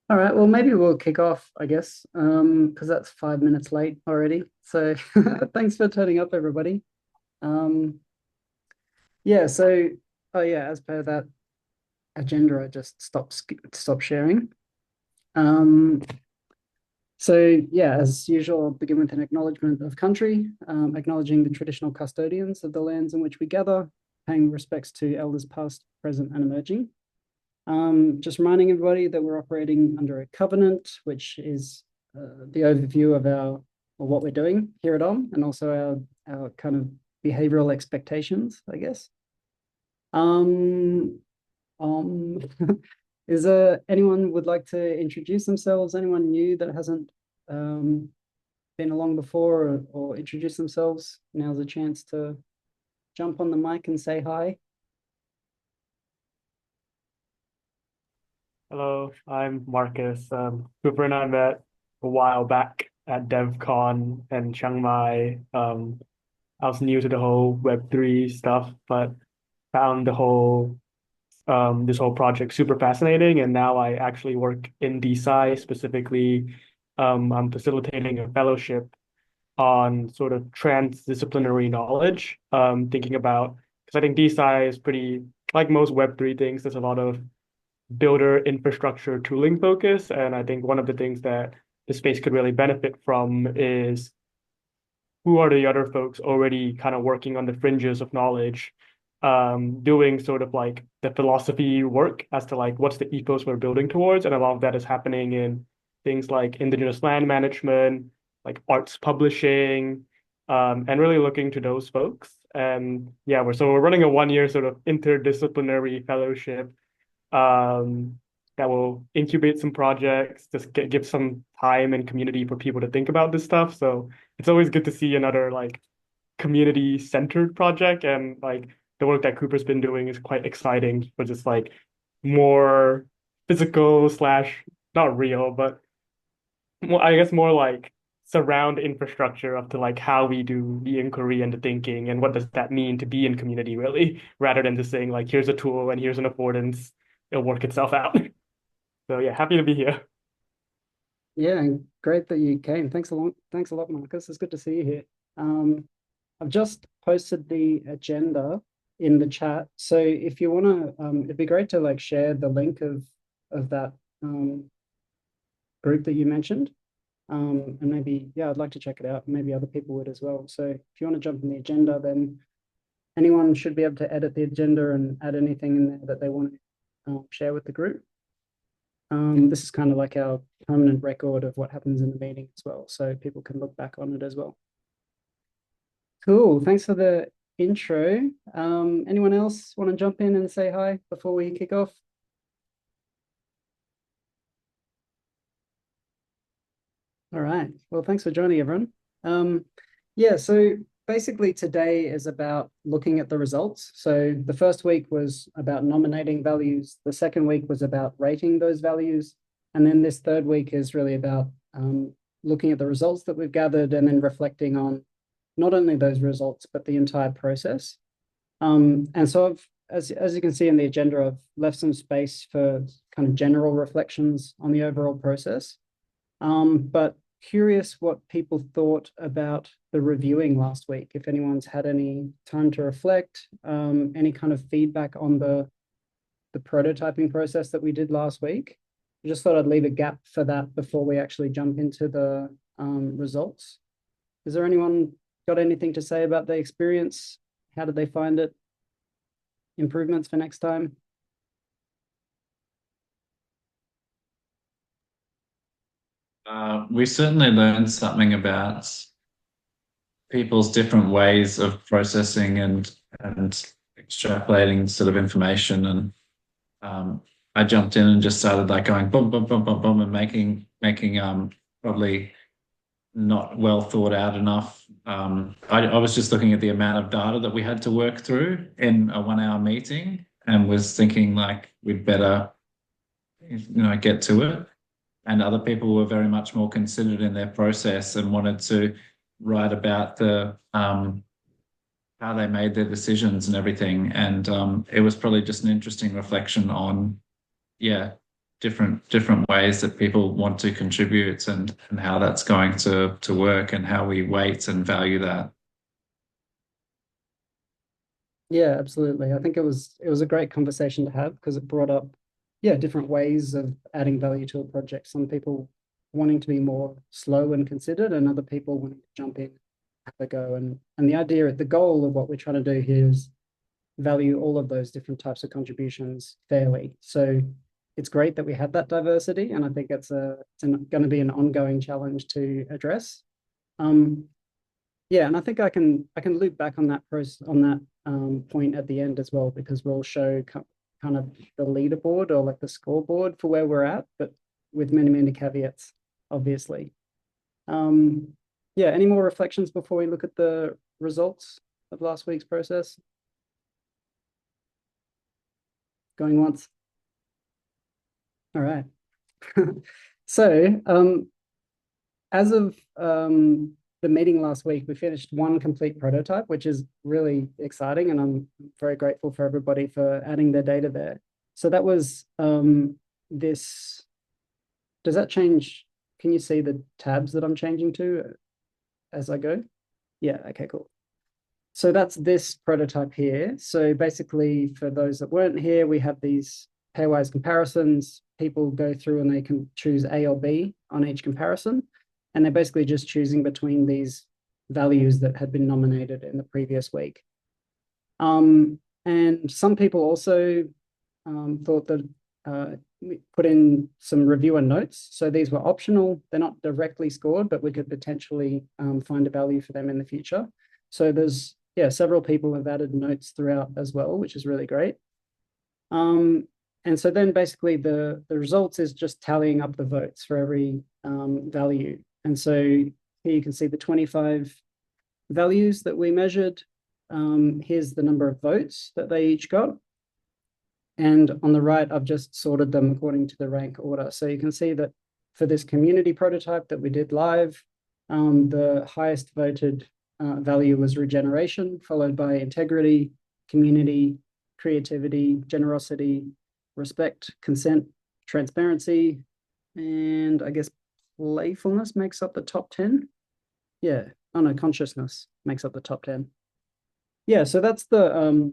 All right, well, maybe we'll kick off, I guess, because that's 5 minutes late already. So thanks for turning up, everybody. Um, yeah, so, oh yeah, as per that agenda, I just stop sharing. Um, so yeah, as usual, I'll begin with an acknowledgement of country, acknowledging the traditional custodians of the lands in which we gather, paying respects to elders past, present, and emerging. Just reminding everybody that we're operating under a covenant, which is the overview of our or what we're doing here at and also our kind of behavioral expectations, I guess. Um, um, is there anyone would like to introduce themselves? Anyone new that hasn't um, been along before or introduce themselves? Now's a chance to jump on the mic and say hi. Hello, I'm Marcus. Cooper and I met a while back at DevCon in Chiang Mai. I was new to the whole Web3 stuff, but found the whole this whole project super fascinating. And now I actually work in DeSci specifically. I'm facilitating a fellowship on sort of transdisciplinary knowledge. Thinking about because I think DeSci is pretty like most Web3 things. There's a lot of builder infrastructure tooling focus. And I think one of the things that the space could really benefit from is who are the other folks already kind of working on the fringes of knowledge, doing sort of like the philosophy work as to like what's the ethos we're building towards. And a lot of that is happening in things like indigenous land management, like arts publishing, and really looking to those folks. And yeah, we're running a 1 year sort of interdisciplinary fellowship um, that will incubate some projects, just give some time and community for people to think about this stuff. So it's always good to see another like community-centered project, and like the work that Cooper's been doing is quite exciting, but just like more physical slash not real, but more, I guess more like surround infrastructure up to like how we do the inquiry and the thinking and what does that mean to be in community really, rather than just saying like here's a tool and here's an affordance, it'll work itself out. So yeah, happy to be here. Yeah, and great that you came. Thanks a lot. Thanks a lot, Marcus. It's good to see you here. Um, I've just posted the agenda in the chat. So if you want to, it'd be great to like share the link of that group that you mentioned. And maybe, yeah, I'd like to check it out. Maybe other people would as well. So if you want to jump in the agenda, then anyone should be able to edit the agenda and add anything in there that they want to share with the group. This is kind of like our permanent record of what happens in the meeting as well, so people can look back on it as well. Cool. Thanks for the intro. Anyone else want to jump in and say hi before we kick off? All right. Well, thanks for joining, everyone. Yeah, so basically today is about looking at the results. So the first week was about nominating values. The second week was about rating those values. And then this third week is really about looking at the results that we've gathered and then reflecting on not only those results, but the entire process. And so as you can see in the agenda, I've left some space for kind of general reflections on the overall process. But curious what people thought about the reviewing last week, if anyone's had any time to reflect, any kind of feedback on the prototyping process that we did last week. I just thought I'd leave a gap for that before we actually jump into the results. Is there anyone got anything to say about the experience? How did they find it? Improvements for next time? We certainly learned something about people's different ways of processing and extrapolating sort of information. And I jumped in and just started like going boom, boom, boom, boom, boom, and making probably not well thought out enough. I was just looking at the amount of data that we had to work through in a 1 hour meeting and was thinking like we'd better, get to it. And other people were very much more considered in their process and wanted to write about the how they made their decisions and everything. And it was probably just an interesting reflection on, yeah, different ways that people want to contribute and how that's going to work and how we weight and value that. Yeah, absolutely. I think it was a great conversation to have because it brought up, yeah, different ways of adding value to a project. Some people wanting to be more slow and considered, and other people wanting to jump in, have a go. And the idea, the goal of what we're trying to do here is value all of those different types of contributions fairly. So it's great that we have that diversity, and I think it's going to be an ongoing challenge to address. Yeah, and I think I can loop back on that point at the end as well, because we'll show kind of the leaderboard or like the scoreboard for where we're at, but with many caveats, obviously. Yeah, any more reflections before we look at the results of last week's process? Going once. All right. So as of the meeting last week, we finished one complete prototype, which is really exciting, and I'm very grateful for everybody for adding their data there. So that was this. Does that change? Can you see the tabs that I'm changing to as I go? Yeah, okay, cool. So that's this prototype here. So basically, for those that weren't here, we have these pairwise comparisons. People go through and they can choose A or B on each comparison. And they're basically just choosing between these values that had been nominated in the previous week. And some people also thought that we put in some reviewer notes. So these were optional. They're not directly scored, but we could potentially find a value for them in the future. So there's, yeah, several people have added notes throughout as well, which is really great. And so then basically the results is just tallying up the votes for every value. And so here you can see the 25 values that we measured. Here's the number of votes that they each got. And on the right, I've just sorted them according to the rank order. So you can see that for this community prototype that we did live, the highest voted value was regeneration, followed by integrity, community, creativity, generosity, respect, consent, transparency, and I guess playfulness makes up the top 10. Yeah, oh no, consciousness makes up the top 10. Yeah, so that's the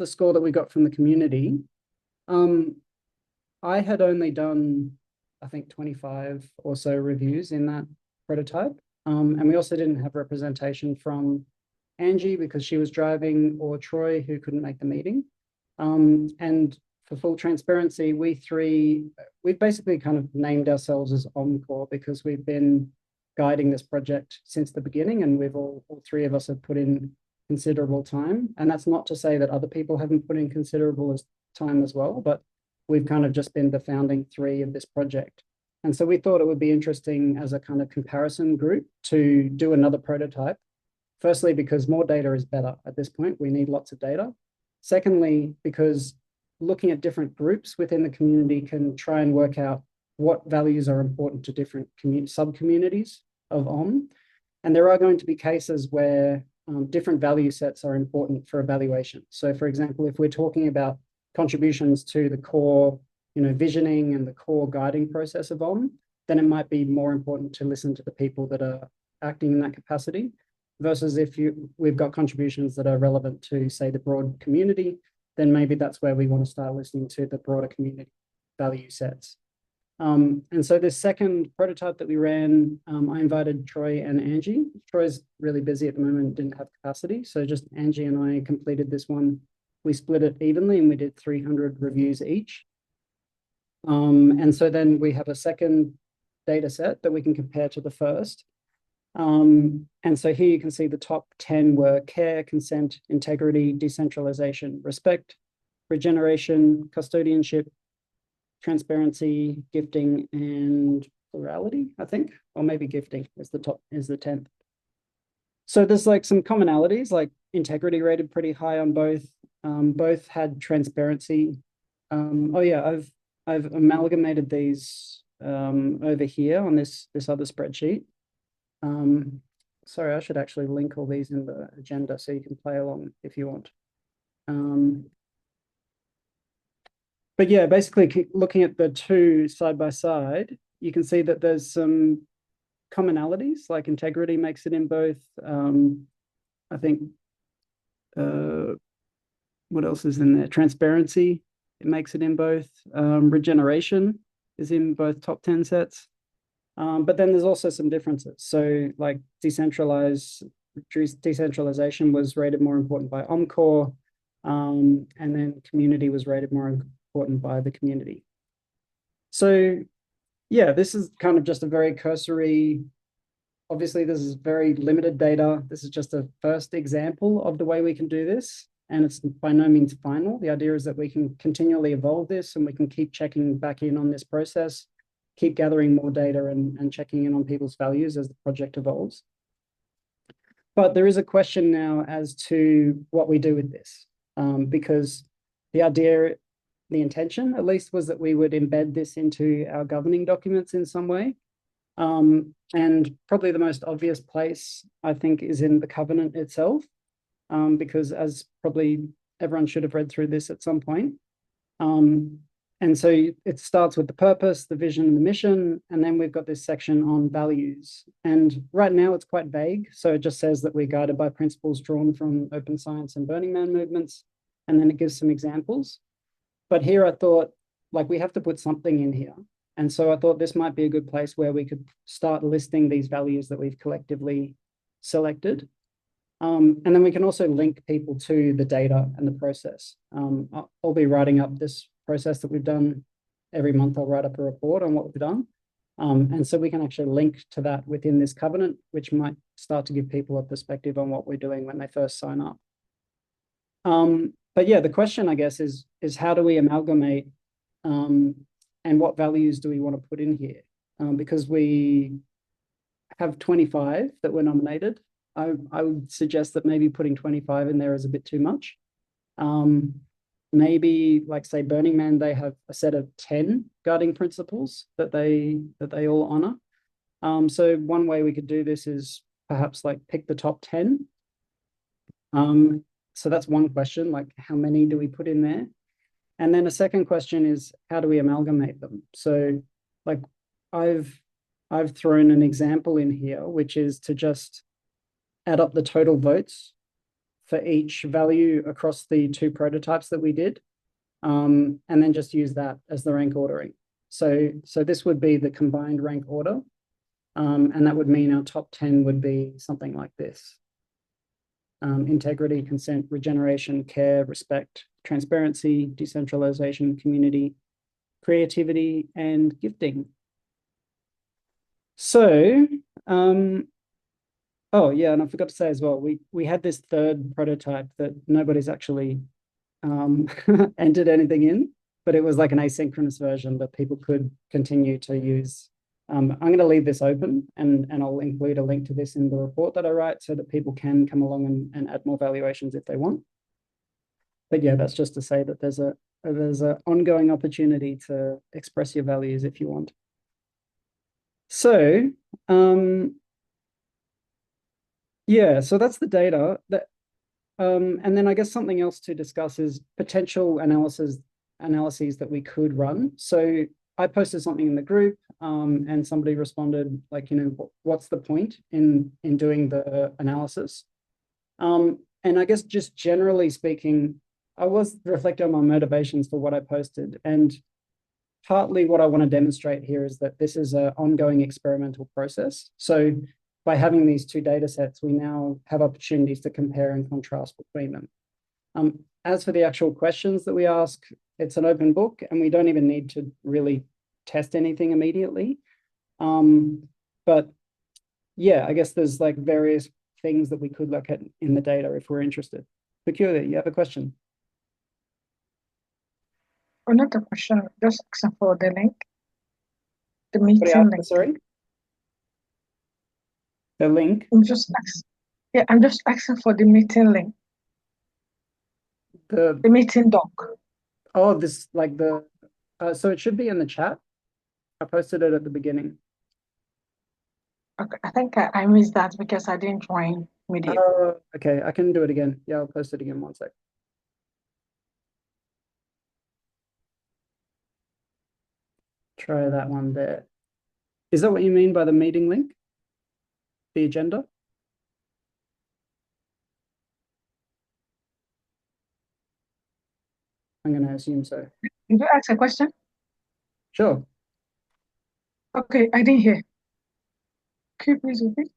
score that we got from the community. I had only done, I think, 25 or so reviews in that prototype. And we also didn't have representation from Angie because she was driving, or Troy, who couldn't make the meeting. And for full transparency, we've basically kind of named ourselves as OHMcore because we've been guiding this project since the beginning, and we've all three of us have put in considerable time. And that's not to say that other people haven't put in considerable time as well, but we've kind of just been the founding three of this project. And so we thought it would be interesting as a kind of comparison group to do another prototype. Firstly, because more data is better at this point. We need lots of data. Secondly, because looking at different groups within the community can try and work out what values are important to different sub-communities of OHM. And there are going to be cases where different value sets are important for evaluation. So for example, if we're talking about contributions to the core, visioning and the core guiding process of OHM, then it might be more important to listen to the people that are acting in that capacity versus if we've got contributions that are relevant to, say, the broad community, then maybe that's where we want to start listening to the broader community value sets. And so this second prototype that we ran, I invited Troy and Angie. Troy's really busy at the moment, didn't have capacity. So just Angie and I completed this one. We split it evenly and we did 300 reviews each. And so then we have a second data set that we can compare to the first. And so here you can see the top 10 were care, consent, integrity, decentralization, respect, regeneration, custodianship, transparency, gifting, and plurality, I think, or maybe gifting is the 10th. So there's like some commonalities, like integrity rated pretty high on both. Both had transparency. Oh yeah, I've amalgamated these over here on this other spreadsheet. Sorry, I should actually link all these in the agenda so you can play along if you want. But yeah, basically looking at the two side by side, you can see that there's some commonalities, like integrity makes it in both. I think, what else is in there? Transparency, it makes it in both. Regeneration is in both top 10 sets. But then there's also some differences. So like decentralization was rated more important by OMCore, and then community was rated more important by the community. So yeah, this is kind of just a very cursory, obviously this is very limited data. This is just a first example of the way we can do this. And it's by no means final. The idea is that we can continually evolve this and we can keep checking back in on this process, keep gathering more data and checking in on people's values as the project evolves. But there is a question now as to what we do with this, because the idea, the intention at least, was that we would embed this into our governing documents in some way. And probably the most obvious place, I think, is in the covenant itself, because as probably everyone should have read through this at some point. And so it starts with the purpose, the vision, and the mission, and then we've got this section on values. And right now it's quite vague. So it just says that we're guided by principles drawn from open science and Burning Man movements, and then it gives some examples. But here I thought, like, we have to put something in here. And so I thought this might be a good place where we could start listing these values that we've collectively selected. And then we can also link people to the data and the process. I'll be writing up this process that we've done. Every month I'll write up a report on what we've done. And so we can actually link to that within this covenant, which might start to give people a perspective on what we're doing when they first sign up. But yeah, the question, I guess, is how do we amalgamate, and what values do we want to put in here? Because we have 25 that were nominated. I would suggest that maybe putting 25 in there is a bit too much. Maybe, like, say, Burning Man, they have a set of 10 guiding principles that they all honor. So one way we could do this is perhaps like pick the top 10. So that's one question, like how many do we put in there? And then a second question is, how do we amalgamate them? So like I've thrown an example in here, which is to just add up the total votes for each value across the two prototypes that we did, and then just use that as the rank ordering. So this would be the combined rank order, and that would mean our top 10 would be something like this. Integrity, consent, regeneration, care, respect, transparency, decentralization, community, creativity, and gifting. So, oh yeah, and I forgot to say as well, we had this third prototype that nobody's actually entered anything in, but it was like an asynchronous version that people could continue to use. I'm going to leave this open, and I'll include a link to this in the report that I write so that people can come along and add more valuations if they want. But yeah, that's just to say that there's a ongoing opportunity to express your values if you want. So yeah, so that's the data. And then I guess something else to discuss is potential analyses that we could run. So I posted something in the group, and somebody responded, like, what's the point in doing the analysis? And I guess just generally speaking, I was reflecting on my motivations for what I posted. And partly what I want to demonstrate here is that this is an ongoing experimental process. So by having these two data sets, we now have opportunities to compare and contrast between them. As for the actual questions that we ask, it's an open book, and we don't even need to really test anything immediately. But yeah, I guess there's like various things that we could look at in the data if we're interested. Peculiar, you have a question? Not a question, just asking for the link, the meeting link. Sorry? The link? I'm just asking for the meeting link. The meeting doc. Oh, this, like so it should be in the chat. I posted it at the beginning. Okay, I think I missed that because I didn't join immediately. Okay, I can do it again. Yeah, I'll post it again, one sec. try that one there. Is that what you mean by the meeting link? The agenda? I'm going to assume so. Did you ask a question? Sure. Okay, I didn't hear. Could you please repeat?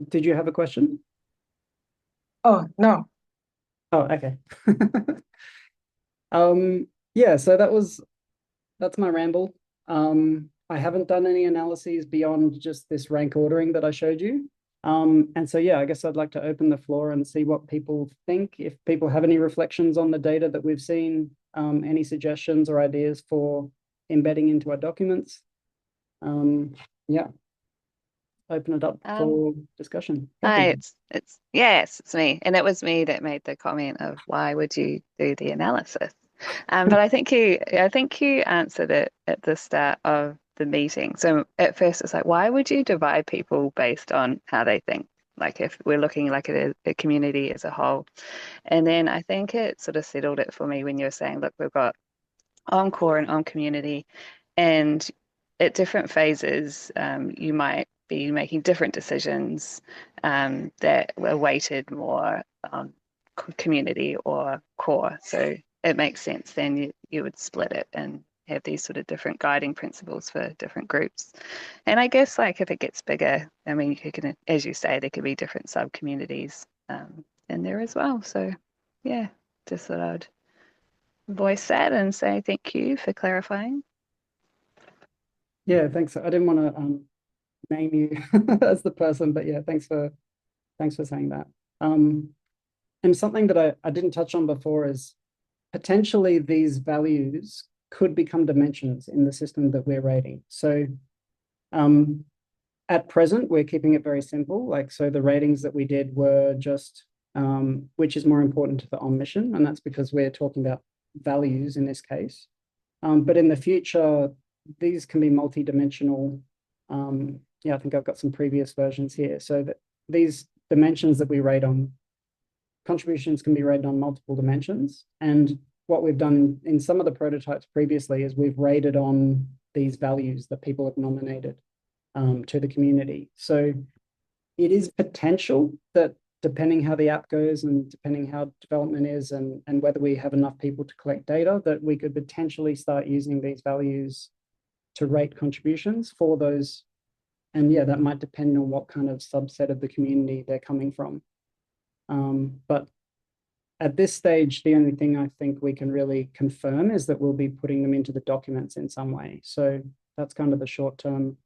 Did you have a question? Oh, no. Oh, okay. Yeah, so that's my ramble. I haven't done any analyses beyond just this rank ordering that I showed you. And so, yeah, I guess I'd like to open the floor and see what people think. If people have any reflections on the data that we've seen, any suggestions or ideas for embedding into our documents. Yeah, open it up for discussion. Hi, it's me, and it was me that made the comment of why would you do the analysis? But I think you answered it at the start of the meeting. So at first it's like, why would you divide people based on how they think? Like if we're looking like at a community as a whole. And then I think it sort of settled it for me when you were saying, look, we've got on core and on community, and at different phases, you might be making different decisions that were weighted more on community or core. So it makes sense then you would split it and have these sort of different guiding principles for different groups. And I guess like if it gets bigger, I mean, you can, as you say, there could be different sub communities in there as well. So yeah, just thought I'd voice that and say thank you for clarifying. Yeah, thanks. I didn't want to name you as the person, but yeah, thanks for saying that. And something that I didn't touch on before is potentially these values could become dimensions in the system that we're rating. So at present, we're keeping it very simple. Like, so the ratings that we did were just which is more important to the on mission, and that's because we're talking about values in this case. But in the future, these can be multi-dimensional. Yeah, I think I've got some previous versions here. So that these dimensions that we rate on, contributions can be rated on multiple dimensions. And what we've done in some of the prototypes previously is we've rated on these values that people have nominated to the community. So it is potential that depending how the app goes and depending how development is and whether we have enough people to collect data, that we could potentially start using these values to rate contributions for those. And yeah, that might depend on what kind of subset of the community they're coming from. But at this stage, the only thing I think we can really confirm is that we'll be putting them into the documents in some way. So that's kind of the short-term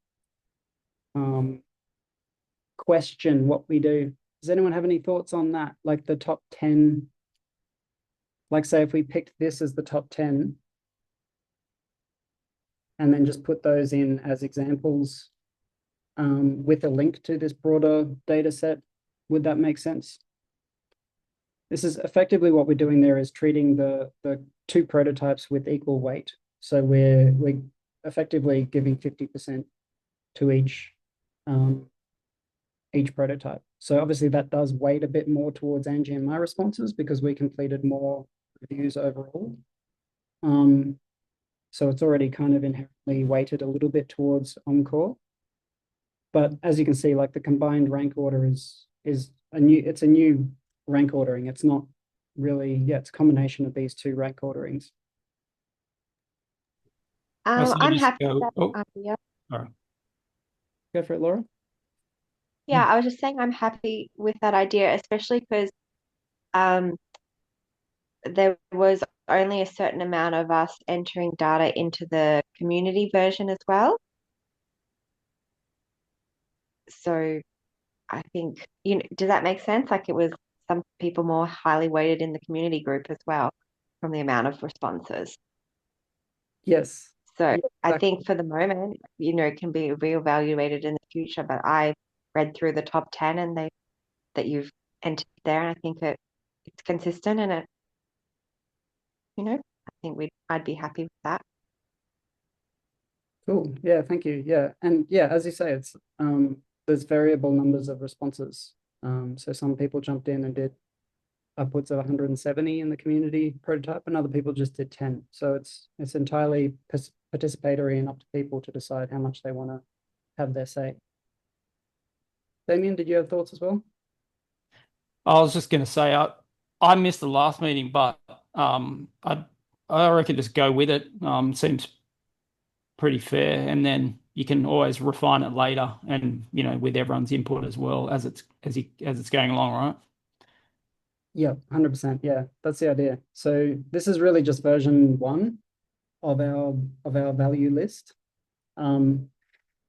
question, what we do. Does anyone have any thoughts on that? Like the top 10, like say if we picked this as the top 10 and then just put those in as examples with a link to this broader data set, would that make sense? This is effectively what we're doing there is treating the two prototypes with equal weight. So we're effectively giving 50% to each prototype. So obviously that does weight a bit more towards Angie and my responses because we completed more reviews overall. So it's already kind of inherently weighted a little bit towards Encore. But as you can see, like the combined rank order is a new rank ordering. It's not really, yeah, it's a combination of these two rank orderings. I'm happy go. with that Oh, idea. sorry. Go for it, Laura. Yeah, I was just saying I'm happy with that idea, especially because there was only a certain amount of us entering data into the community version as well. So I think, does that make sense? Like it was some people more highly weighted in the community group as well from the amount of responses. Yes. So Yeah, I exactly. think for the moment, it can be reevaluated in the future, but I read through the top 10 and that you've entered there, and I think it's consistent and I think I'd be happy with that. Cool. Yeah, thank you. Yeah. And yeah, as you say, it's there's variable numbers of responses. So some people jumped in and did upwards of 170 in the community prototype, and other people just did 10. So it's entirely participatory and up to people to decide how much they want to have their say. Damien, did you have thoughts as well? I was just going to say I missed the last meeting, but I reckon just go with it. Seems pretty fair, and then you can always refine it later, and with everyone's input as well as it's going along, right? Yeah, 100%. Yeah, that's the idea. So this is really just version 1 of our value list. And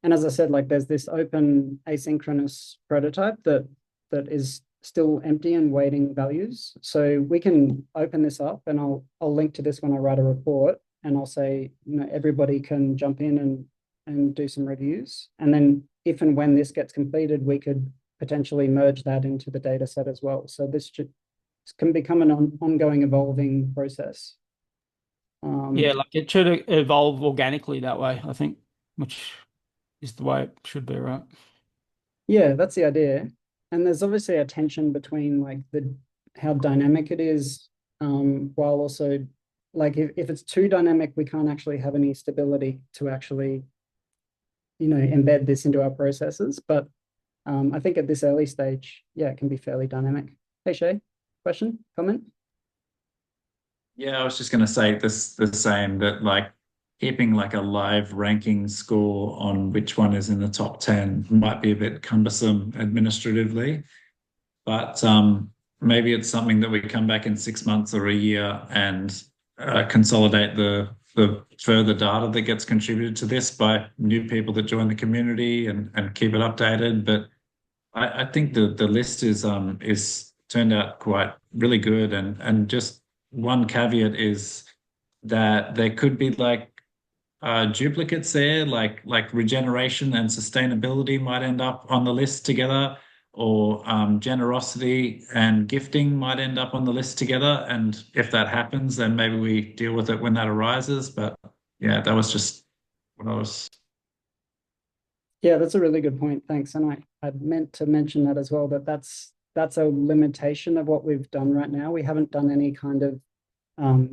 as I said, like there's this open asynchronous prototype that is still empty and waiting values. So we can open this up, and I'll link to this when I write a report, and I'll say, everybody can jump in and do some reviews. And then if and when this gets completed, we could potentially merge that into the data set as well. So this can become an ongoing evolving process. Yeah, like it should evolve organically that way, I think, which is the way it should be, right? Yeah, that's the idea. And there's obviously a tension between like how dynamic it is, while also like if it's too dynamic, we can't actually have any stability to actually, embed this into our processes. But I think at this early stage, yeah, it can be fairly dynamic. Hey, Shay, question, comment? Yeah, I was just going to say the same, that like keeping like a live ranking score on which one is in the top 10 might be a bit cumbersome administratively, but maybe it's something that we come back in 6 months or a year and consolidate the further data that gets contributed to this by new people that join the community and keep it updated. But I think the list is turned out quite really good, and just one caveat is that there could be like duplicates there, like regeneration and sustainability might end up on the list together, or generosity and gifting might end up on the list together. And if that happens, then maybe we deal with it when that arises. But yeah, that was just what I was. Yeah, that's a really good point. Thanks. And I meant to mention that as well, that that's a limitation of what we've done right now. We haven't done any kind of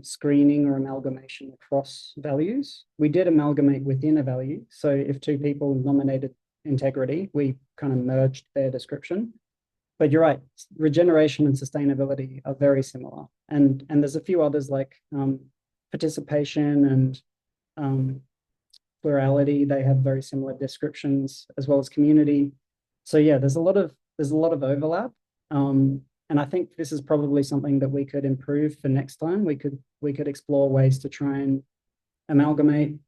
screening or amalgamation across values. We did amalgamate within a value. So if 2 people nominated integrity, we kind of merged their description. But you're right, regeneration and sustainability are very similar. And there's a few others like participation and plurality. They have very similar descriptions, as well as community. So yeah, there's a lot of overlap. And I think this is probably something that we could improve for next time. We could explore ways to try and amalgamate.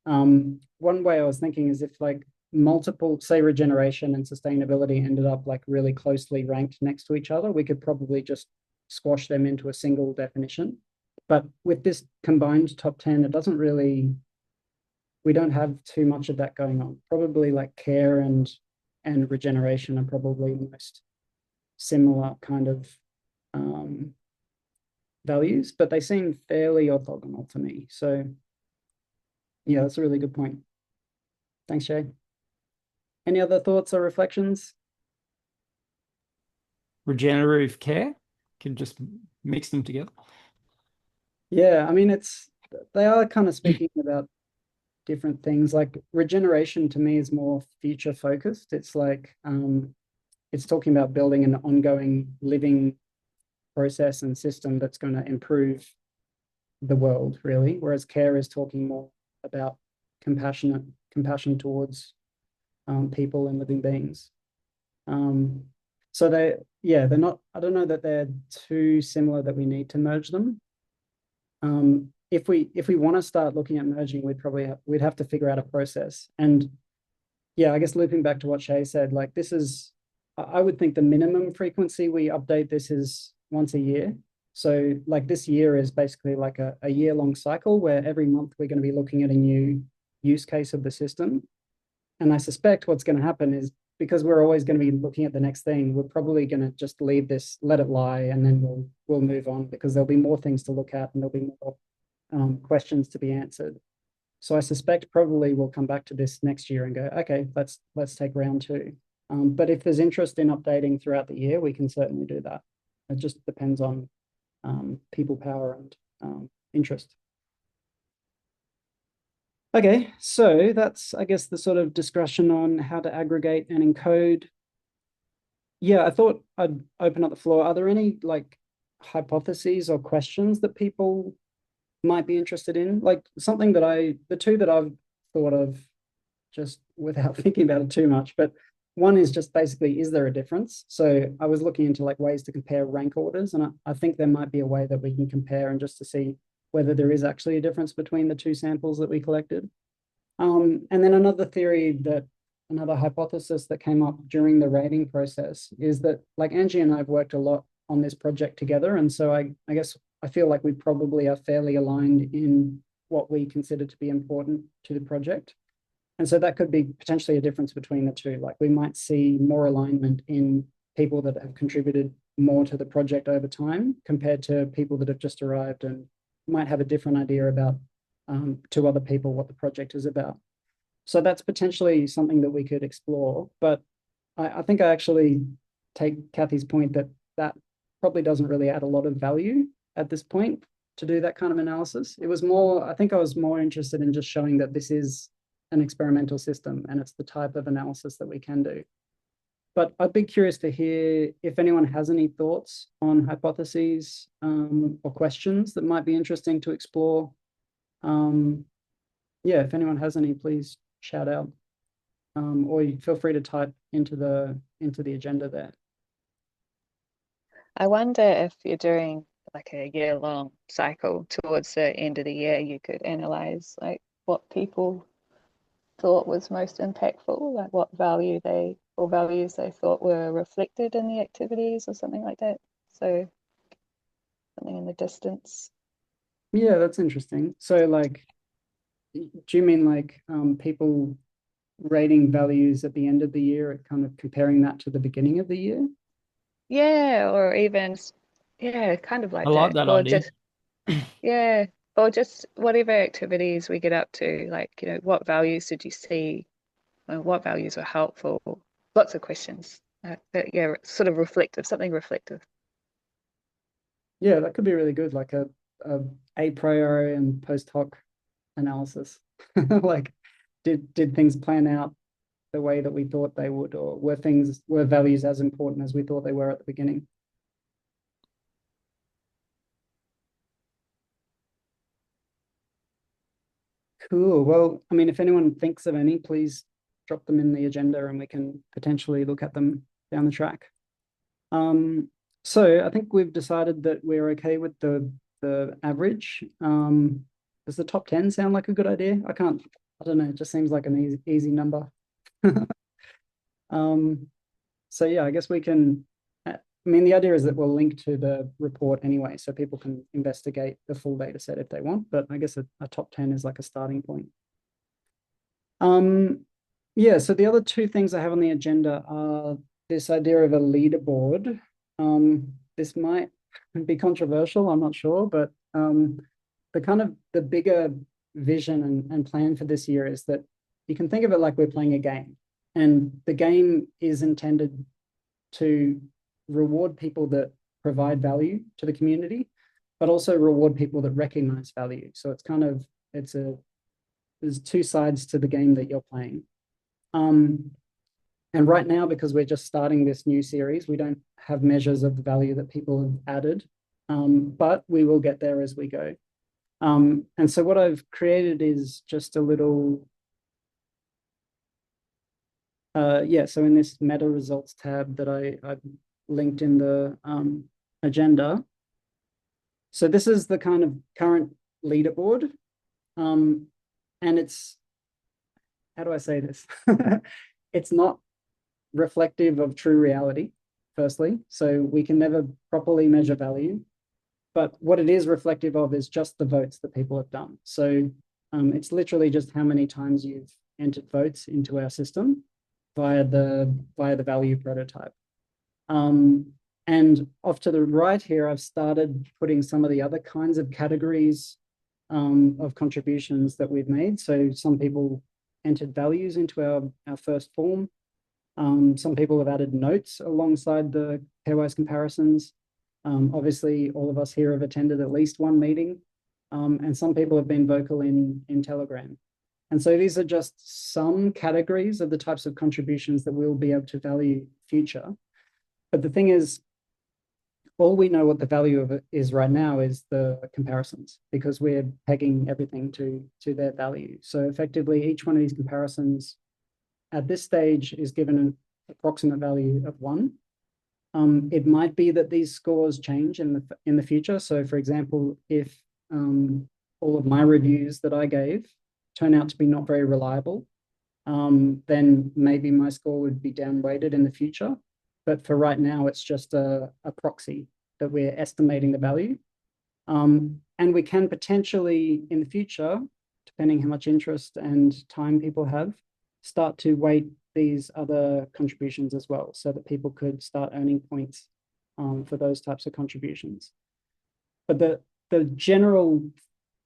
One way I was thinking is if like multiple, say regeneration and sustainability ended up like really closely ranked next to each other, we could probably just squash them into a single definition. But with this combined top 10, it doesn't really, we don't have too much of that going on. Probably like care and regeneration are probably the most similar kind of values, but they seem fairly orthogonal to me. So yeah, that's a really good point. Thanks, Shay. Any other thoughts or reflections? Regenerative care, can just mix them together. Yeah, I mean, they are kind of speaking about different things. Like regeneration to me is more future focused. It's like it's talking about building an ongoing living process and system that's going to improve the world, really. Whereas care is talking more about compassion towards people and living beings. So they're not, I don't know that they're too similar that we need to merge them. If we want to start looking at merging, we'd have to figure out a process. And yeah, I guess looping back to what Shay said, like this is, I would think the minimum frequency we update this is once a year. So like this year is basically like a year-long cycle where every month we're going to be looking at a new use case of the system. And I suspect what's going to happen is, because we're always going to be looking at the next thing, we're probably going to just leave this, let it lie, and then we'll move on, because there'll be more things to look at and there'll be more questions to be answered. So I suspect probably we'll come back to this next year and go, okay, let's take round 2. But if there's interest in updating throughout the year, we can certainly do that. It just depends on people power and interest. Okay, so that's, I guess, the sort of discussion on how to aggregate and encode. Yeah, I thought I'd open up the floor. Are there any like hypotheses or questions that people might be interested in? Like something that the two that I've thought of just without thinking about it too much, but one is just basically, is there a difference? So I was looking into like ways to compare rank orders, and I think there might be a way that we can compare and just to see whether there is actually a difference between the two samples that we collected. And then another hypothesis that came up during the rating process is that like Angie and I have worked a lot on this project together. And so I guess I feel like we probably are fairly aligned in what we consider to be important to the project. And so that could be potentially a difference between the two. Like we might see more alignment in people that have contributed more to the project over time compared to people that have just arrived and might have a different idea about to other people what the project is about. So that's potentially something that we could explore. But I think I actually take Kathy's point that that probably doesn't really add a lot of value at this point to do that kind of analysis. It was more, I think I was more interested in just showing that this is an experimental system and it's the type of analysis that we can do. But I'd be curious to hear if anyone has any thoughts on hypotheses or questions that might be interesting to explore. Yeah, if anyone has any, please shout out, or you feel free to type into the agenda there. I wonder if you're doing like a year-long cycle towards the end of the year, you could analyze like what people thought was most impactful, like what values they thought were reflected in the activities or something like that. So something in the distance. Yeah, that's interesting. So like, do you mean like people rating values at the end of the year, kind of comparing that to the beginning of the year? Yeah, or even, yeah, kind of like I like that or idea. just, yeah, or just whatever activities we get up to, like, you know, what values did you see? What values were helpful? Lots of questions. But yeah, sort of reflective, something reflective. Yeah, that could be really good, like a priori and post hoc analysis. Like, did things plan out the way that we thought they would, or were values as important as we thought they were at the beginning? Cool. Well, I mean, if anyone thinks of any, please drop them in the agenda and we can potentially look at them down the track. So I think we've decided that we're okay with the average. Does the top 10 sound like a good idea? I don't know, it just seems like an easy number. So yeah, I guess we can, I mean, the idea is that we'll link to the report anyway, so people can investigate the full data set if they want, but I guess a top 10 is like a starting point. Yeah, so the other two things I have on the agenda are this idea of a leaderboard. This might be controversial, I'm not sure, but the bigger vision and plan for this year is that you can think of it like we're playing a game, and the game is intended to reward people that provide value to the community, but also reward people that recognize value. So it's kind of, there's two sides to the game that you're playing. And right now, because we're just starting this new series, we don't have measures of the value that people have added, but we will get there as we go. And so what I've created is just a little, so in this meta results tab that I've linked in the agenda. So this is the kind of current leaderboard. And it's, how do I say this? It's not reflective of true reality, firstly. So we can never properly measure value. But what it is reflective of is just the votes that people have done. So it's literally just how many times you've entered votes into our system via the value prototype. And off to the right here, I've started putting some of the other kinds of categories of contributions that we've made. So some people entered values into our first form. Some people have added notes alongside the pairwise comparisons. Obviously, all of us here have attended at least one meeting, and some people have been vocal in Telegram. And so these are just some categories of the types of contributions that we'll be able to value future. But the thing is, all we know what the value of it is right now is the comparisons, because we're pegging everything to their value. So effectively, each one of these comparisons at this stage is given an approximate value of 1. It might be that these scores change in the future. So for example, if all of my reviews that I gave turn out to be not very reliable, then maybe my score would be downweighted in the future. But for right now, it's just a proxy that we're estimating the value. And we can potentially, in the future, depending how much interest and time people have, start to weight these other contributions as well, so that people could start earning points for those types of contributions. But the general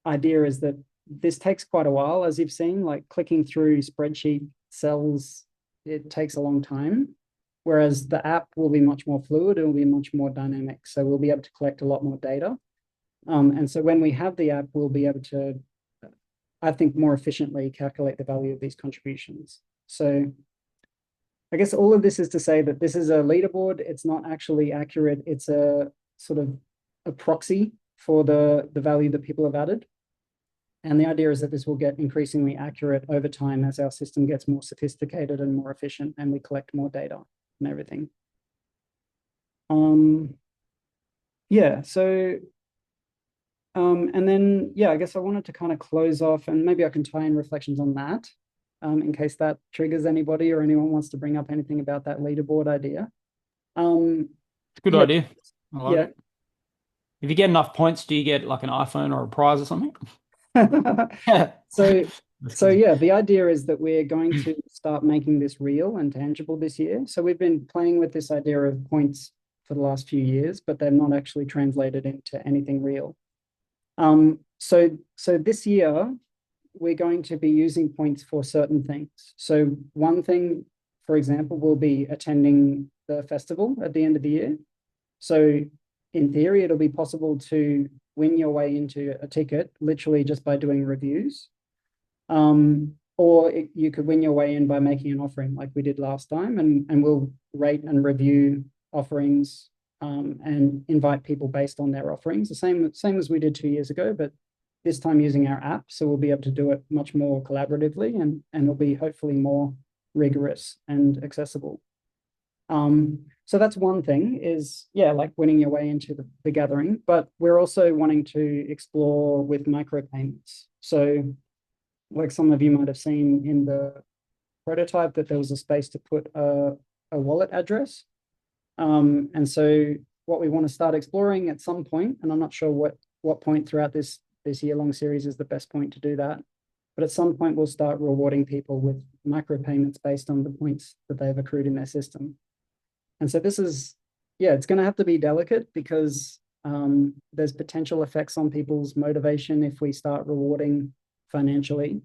idea is that this takes quite a while, as you've seen, like clicking through spreadsheet cells, it takes a long time. Whereas the app will be much more fluid, it will be much more dynamic. So we'll be able to collect a lot more data. And so when we have the app, we'll be able to, I think, more efficiently calculate the value of these contributions. So I guess all of this is to say that this is a leaderboard. It's not actually accurate. It's a sort of a proxy for the value that people have added. And the idea is that this will get increasingly accurate over time as our system gets more sophisticated and more efficient and we collect more data and everything. Yeah, so, and then, yeah, I guess I wanted to kind of close off, and maybe I can tie in reflections on that, in case that triggers anybody or anyone wants to bring up anything about that leaderboard idea. It's a good idea. I like it. If you get enough points, do you get like an iPhone or a prize or something? So yeah, the idea is that we're going to start making this real and tangible this year. So we've been playing with this idea of points for the last few years, but they're not actually translated into anything real. So this year, we're going to be using points for certain things. So one thing, for example, will be attending the festival at the end of the year. So in theory, it'll be possible to win your way into a ticket literally just by doing reviews. Or you could win your way in by making an offering like we did last time, and we'll rate and review offerings and invite people based on their offerings, the same as we did 2 years ago, but this time using our app. So we'll be able to do it much more collaboratively, and it'll be hopefully more rigorous and accessible. So that's one thing is, yeah, like winning your way into the gathering, but we're also wanting to explore with micropayments. So like some of you might have seen in the prototype that there was a space to put a wallet address. And so what we want to start exploring at some point, and I'm not sure what point throughout this year-long series is the best point to do that, but at some point we'll start rewarding people with micropayments based on the points that they've accrued in their system. And so this is, yeah, it's going to have to be delicate because there's potential effects on people's motivation if we start rewarding financially.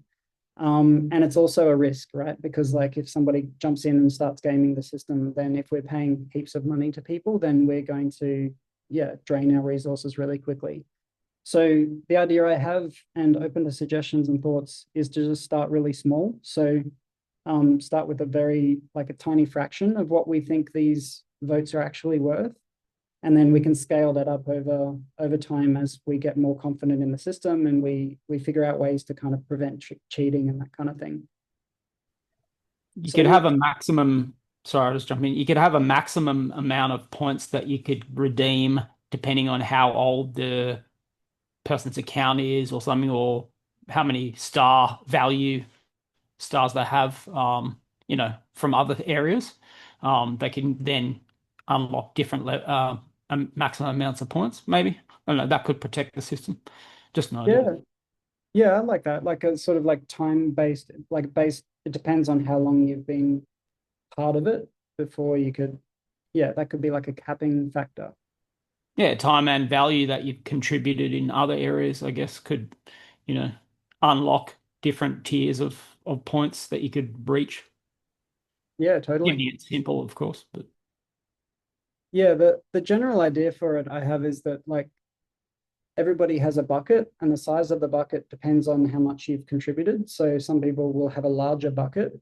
And it's also a risk, right? Because like if somebody jumps in and starts gaming the system, then if we're paying heaps of money to people, then we're going to, yeah, drain our resources really quickly. So the idea I have, and open to suggestions and thoughts, is to just start really small. So start with a tiny fraction of what we think these votes are actually worth. And then we can scale that up over time as we get more confident in the system and we figure out ways to kind of prevent cheating and that kind of thing. You could have a maximum, sorry, I'll just jump in. You could have a maximum amount of points that you could redeem depending on how old the person's account is or something, or how many stars they have, from other areas. They can then unlock different maximum amounts of points, maybe. I don't know, that could protect the system. Just an idea. Yeah, I like that. Like a sort of like time-based, it depends on how long you've been part of it before you could, yeah, that could be like a capping factor. Yeah, time and value that you've contributed in other areas, I guess, could, unlock different tiers of points that you could reach. Yeah, totally. It's simple, of course, but Yeah, the general idea for it I have is that like everybody has a bucket, and the size of the bucket depends on how much you've contributed. So some people will have a larger bucket,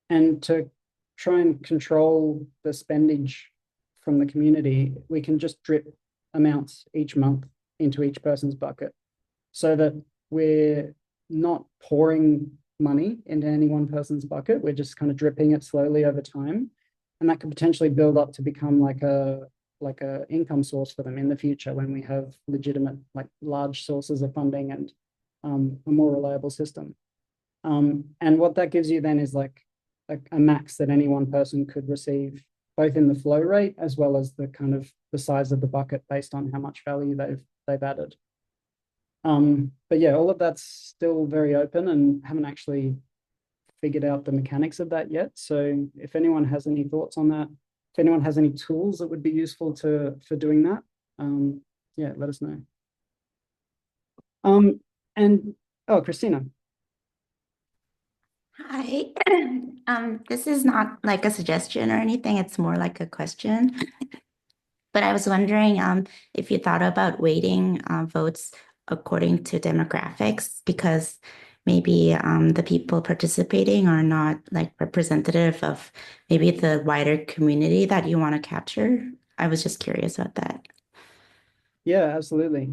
and to try and control the spendage from the community, we can just drip amounts each month into each person's bucket so that we're not pouring money into any one person's bucket. We're just kind of dripping it slowly over time. And that could potentially build up to become like a income source for them in the future when we have legitimate, like large sources of funding and a more reliable system. And what that gives you then is like a max that any one person could receive, both in the flow rate as well as the kind of the size of the bucket based on how much value they've added. But yeah, all of that's still very open and haven't actually figured out the mechanics of that yet. So if anyone has any thoughts on that, if anyone has any tools that would be useful for doing that, yeah, let us know. And oh, Christina. Hi. This is not like a suggestion or anything, it's more like a question. But I was wondering if you thought about weighting votes according to demographics, because maybe the people participating are not like representative of maybe the wider community that you want to capture. I was just curious about that. Yeah, absolutely.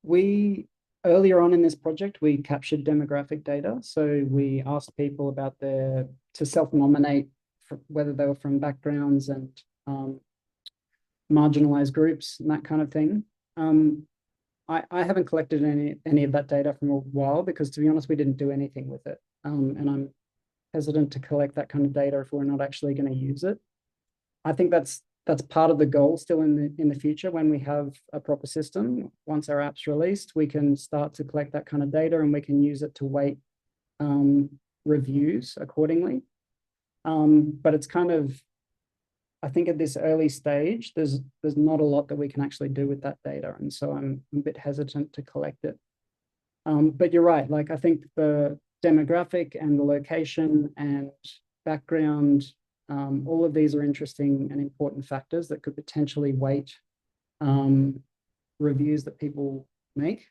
We earlier on in this project, we captured demographic data. So we asked people about to self-nominate whether they were from backgrounds and marginalized groups and that kind of thing. I haven't collected any of that data from a while because, to be honest, we didn't do anything with it. And I'm hesitant to collect that kind of data if we're not actually going to use it. I think that's part of the goal still in the future. When we have a proper system, once our app's released, we can start to collect that kind of data and we can use it to weight reviews accordingly. But it's kind of, I think at this early stage, there's not a lot that we can actually do with that data. And so I'm a bit hesitant to collect it. But you're right, like I think the demographic and the location and background, all of these are interesting and important factors that could potentially weight reviews that people make.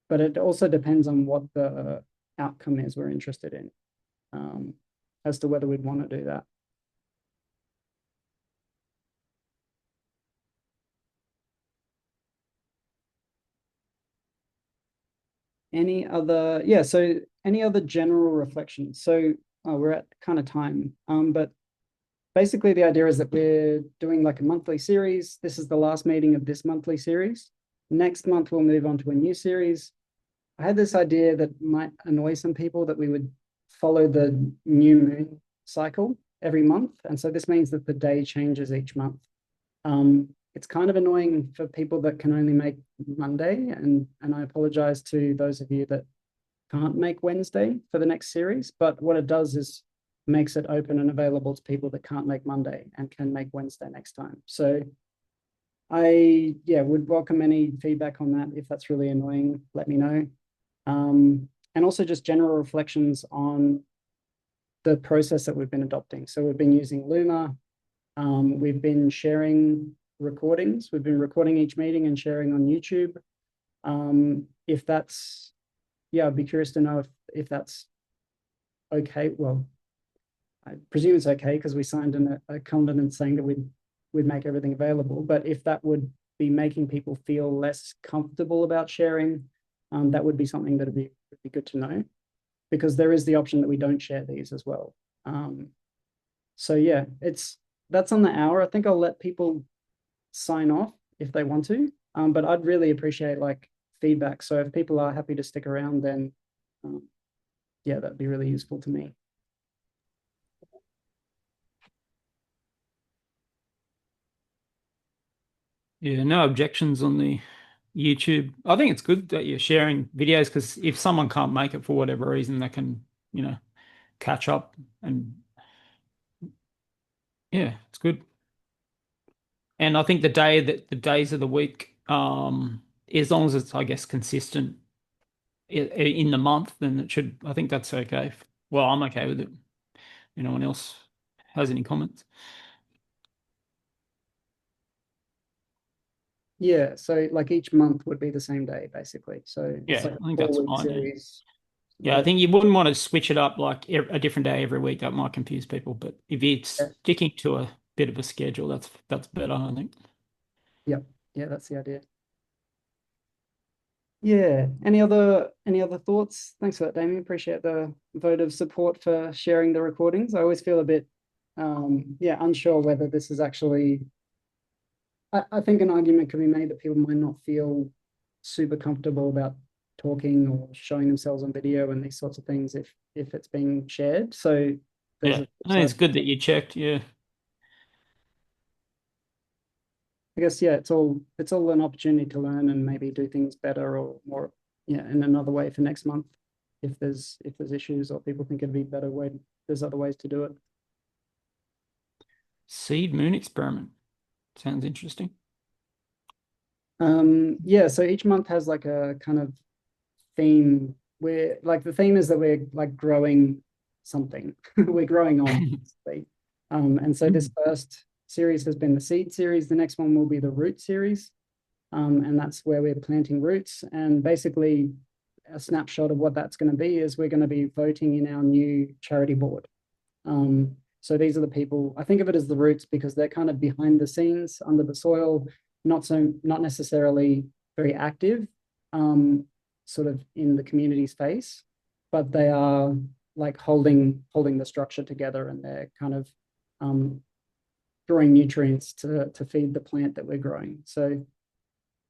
But it also depends on what the outcome is we're interested in, as to whether we'd want to do that. Any other, yeah, so any other general reflections? So we're at kind of time, but basically the idea is that we're doing like a monthly series. This is the last meeting of this monthly series. Next month, we'll move on to a new series. I had this idea that might annoy some people that we would follow the new moon cycle every month. And so this means that the day changes each month. It's kind of annoying for people that can only make Monday, and I apologize to those of you that can't make Wednesday for the next series, but what it does is makes it open and available to people that can't make Monday and can make Wednesday next time. So I would welcome any feedback on that. If that's really annoying, let me know. And also just general reflections on the process that we've been adopting. So we've been using Luma. We've been sharing recordings. We've been recording each meeting and sharing on YouTube. If that's, I'd be curious to know if that's okay. Well, I presume it's okay because we signed a covenant saying that we'd make everything available. But if that would be making people feel less comfortable about sharing, that would be something that would be good to know, because there is the option that we don't share these as well. So yeah, that's on the hour. I think I'll let people sign off if they want to, but I'd really appreciate like feedback. So if people are happy to stick around, then that'd be really useful to me. Yeah, no objections on the YouTube. I think it's good that you're sharing videos, because if someone can't make it for whatever reason, they can, catch up, and yeah, it's good. And I think the days of the week, as long as it's, I guess, consistent in the month, then I think that's okay. Well, I'm okay with it. Anyone else has any comments? Yeah, so like each month would be the same day, basically. So it's Yeah, like I think a that's 4-week fine. Yeah. series. Yeah, I think you wouldn't want to switch it up like a different day every week. That might confuse people. But if it's Yeah. sticking to a bit of a schedule, that's better, I think. Yep. Yeah, that's the idea. Yeah. Any other thoughts? Thanks for that, Damien. Appreciate the vote of support for sharing the recordings. I always feel a bit unsure whether this is actually I think an argument can be made that people might not feel super comfortable about talking or showing themselves on video and these sorts of things if it's being shared. So there's Yeah, I think it's good that you checked. Yeah. I guess yeah, it's all an opportunity to learn and maybe do things better or more in another way for next month if there's issues or people think it'd be a better way. There's other ways to do it. Seed moon experiment. Sounds interesting. Yeah, so each month has like a kind of theme where like the theme is that we're like growing something. We're growing on basically. And so this first series has been the seed series. The next one will be the root series. And that's where we're planting roots. And basically a snapshot of what that's going to be is we're going to be voting in our new charity board. So these are the people, I think of it as the roots because they're kind of behind the scenes under the soil, not necessarily very active, sort of in the community's face, but they are like holding the structure together and they're kind of drawing nutrients to feed the plant that we're growing. So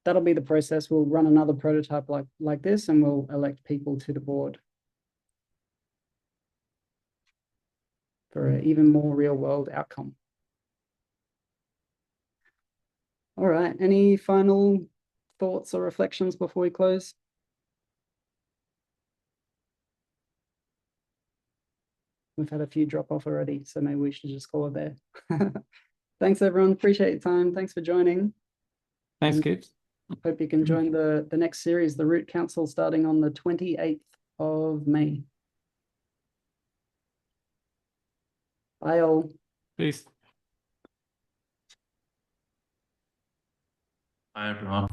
that'll be the process. We'll run another prototype like this and we'll elect people to the board for an even more real world outcome. All right, any final thoughts or reflections before we close? We've had a few drop off already, so maybe we should just call it there. Thanks, everyone. Appreciate your time. Thanks for joining. Thanks, Gibbs. Hope you can join the next series, the Root Council, starting on the 28th of May. Bye all. Peace. Hi, everyone.